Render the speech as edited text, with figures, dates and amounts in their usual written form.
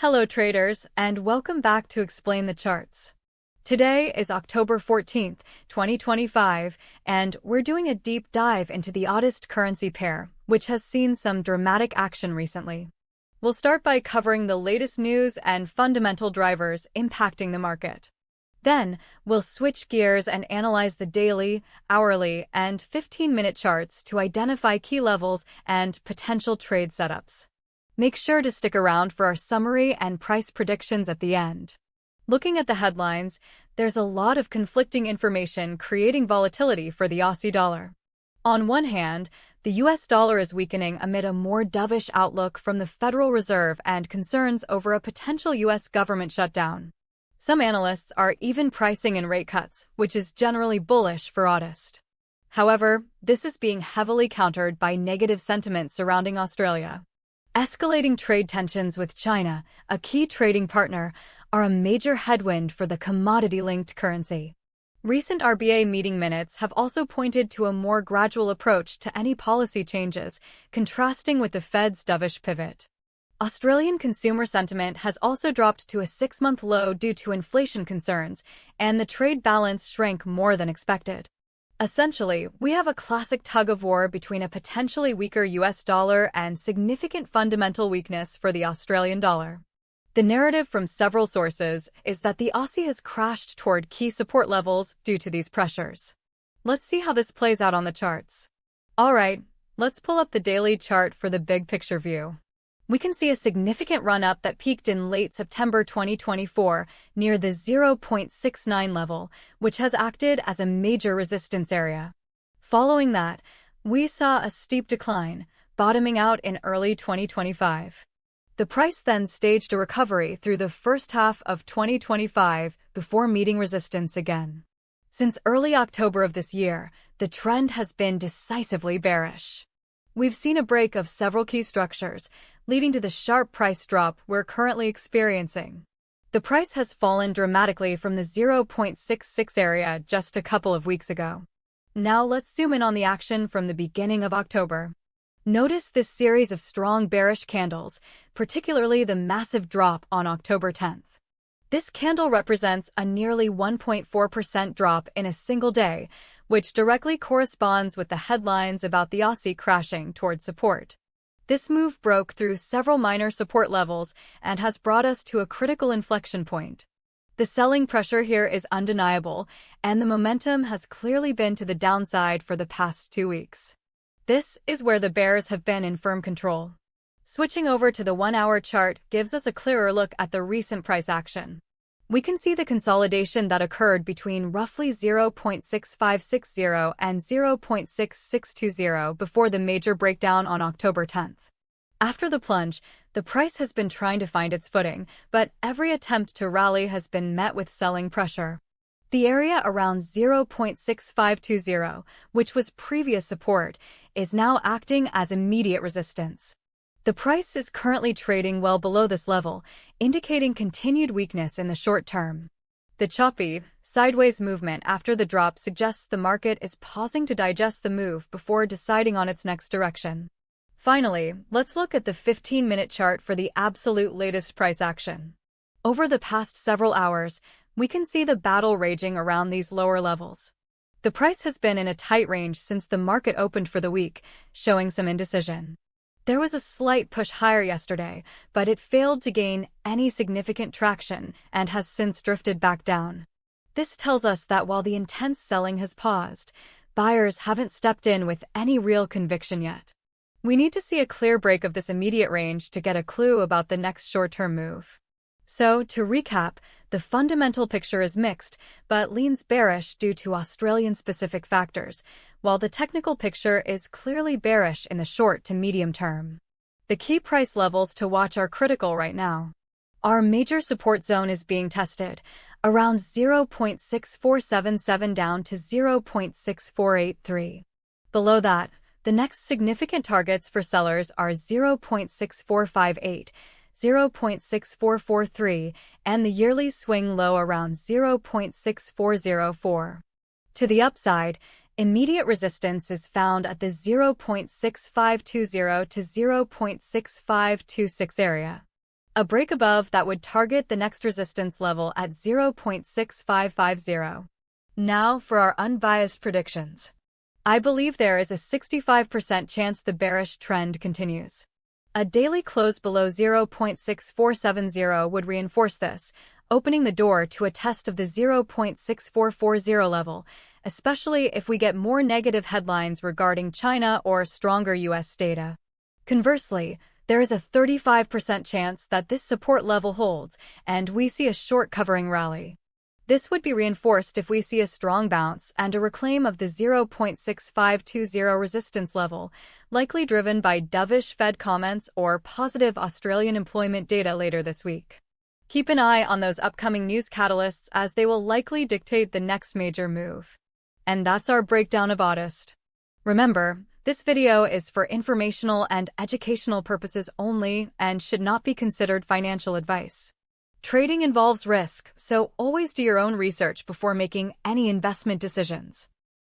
Hello traders, and welcome back to Explain the Charts. Today is October 14th, 2025, and we're doing a deep dive into the AUDUSD currency pair, which has seen some dramatic action recently. We'll start by covering the latest news and fundamental drivers impacting the market. Then, we'll switch gears and analyze the daily, hourly, and 15-minute charts to identify key levels and potential trade setups. Make sure to stick around for our summary and price predictions at the end. Looking at the headlines, there's a lot of conflicting information creating volatility for the Aussie dollar. On one hand, the US dollar is weakening amid a more dovish outlook from the Federal Reserve and concerns over a potential US government shutdown. Some analysts are even pricing in rate cuts, which is generally bullish for AUDUSD. However, this is being heavily countered by negative sentiment surrounding Australia. Escalating trade tensions with China, a key trading partner, are a major headwind for the commodity-linked currency. Recent RBA meeting minutes have also pointed to a more gradual approach to any policy changes, contrasting with the Fed's dovish pivot. Australian consumer sentiment has also dropped to a 6-month low due to inflation concerns, and the trade balance shrank more than expected. Essentially, we have a classic tug-of-war between a potentially weaker US dollar and significant fundamental weakness for the Australian dollar. The narrative from several sources is that the Aussie has crashed toward key support levels due to these pressures. Let's see how this plays out on the charts. Alright, let's pull up the daily chart for the big picture view. We can see a significant run-up that peaked in late September 2024 near the 0.69 level, which has acted as a major resistance area. Following that, we saw a steep decline, bottoming out in early 2025. The price then staged a recovery through the first half of 2025 before meeting resistance again. Since early October of this year, the trend has been decisively bearish. We've seen a break of several key structures, leading to the sharp price drop we're currently experiencing. The price has fallen dramatically from the 0.66 area just a couple of weeks ago. Now let's zoom in on the action from the beginning of October. Notice this series of strong bearish candles, particularly the massive drop on October 10th. This candle represents a nearly 1.4% drop in a single day, which directly corresponds with the headlines about the Aussie crashing toward support. This move broke through several minor support levels and has brought us to a critical inflection point. The selling pressure here is undeniable, and the momentum has clearly been to the downside for the past 2 weeks. This is where the bears have been in firm control. Switching over to the 1-hour chart gives us a clearer look at the recent price action. We can see the consolidation that occurred between roughly 0.6560 and 0.6620 before the major breakdown on October 10th. After the plunge, the price has been trying to find its footing, but every attempt to rally has been met with selling pressure. The area around 0.6520, which was previous support, is now acting as immediate resistance. The price is currently trading well below this level, indicating continued weakness in the short term. The choppy, sideways movement after the drop suggests the market is pausing to digest the move before deciding on its next direction. Finally, let's look at the 15-minute chart for the absolute latest price action. Over the past several hours, we can see the battle raging around these lower levels. The price has been in a tight range since the market opened for the week, showing some indecision. There was a slight push higher yesterday, but it failed to gain any significant traction and has since drifted back down. This tells us that while the intense selling has paused, buyers haven't stepped in with any real conviction yet. We need to see a clear break of this immediate range to get a clue about the next short-term move. So, to recap, the fundamental picture is mixed, but leans bearish due to Australian-specific factors, while the technical picture is clearly bearish in the short to medium term. The key price levels to watch are critical right now. Our major support zone is being tested, around 0.6477 down to 0.6483. Below that, the next significant targets for sellers are 0.6458, 0.6443, and the yearly swing low around 0.6404. To the upside, immediate resistance is found at the 0.6520 to 0.6526 area. A break above that would target the next resistance level at 0.6550. Now for our unbiased predictions. I believe there is a 65% chance the bearish trend continues. A daily close below 0.6470 would reinforce this, opening the door to a test of the 0.6440 level, especially if we get more negative headlines regarding China or stronger US data. Conversely, there is a 35% chance that this support level holds and we see a short covering rally. This would be reinforced if we see a strong bounce and a reclaim of the 0.6520 resistance level, likely driven by dovish Fed comments or positive Australian employment data later this week. Keep an eye on those upcoming news catalysts as they will likely dictate the next major move. And that's our breakdown of AUDUSD. Remember, this video is for informational and educational purposes only and should not be considered financial advice. Trading involves risk, so always do your own research before making any investment decisions.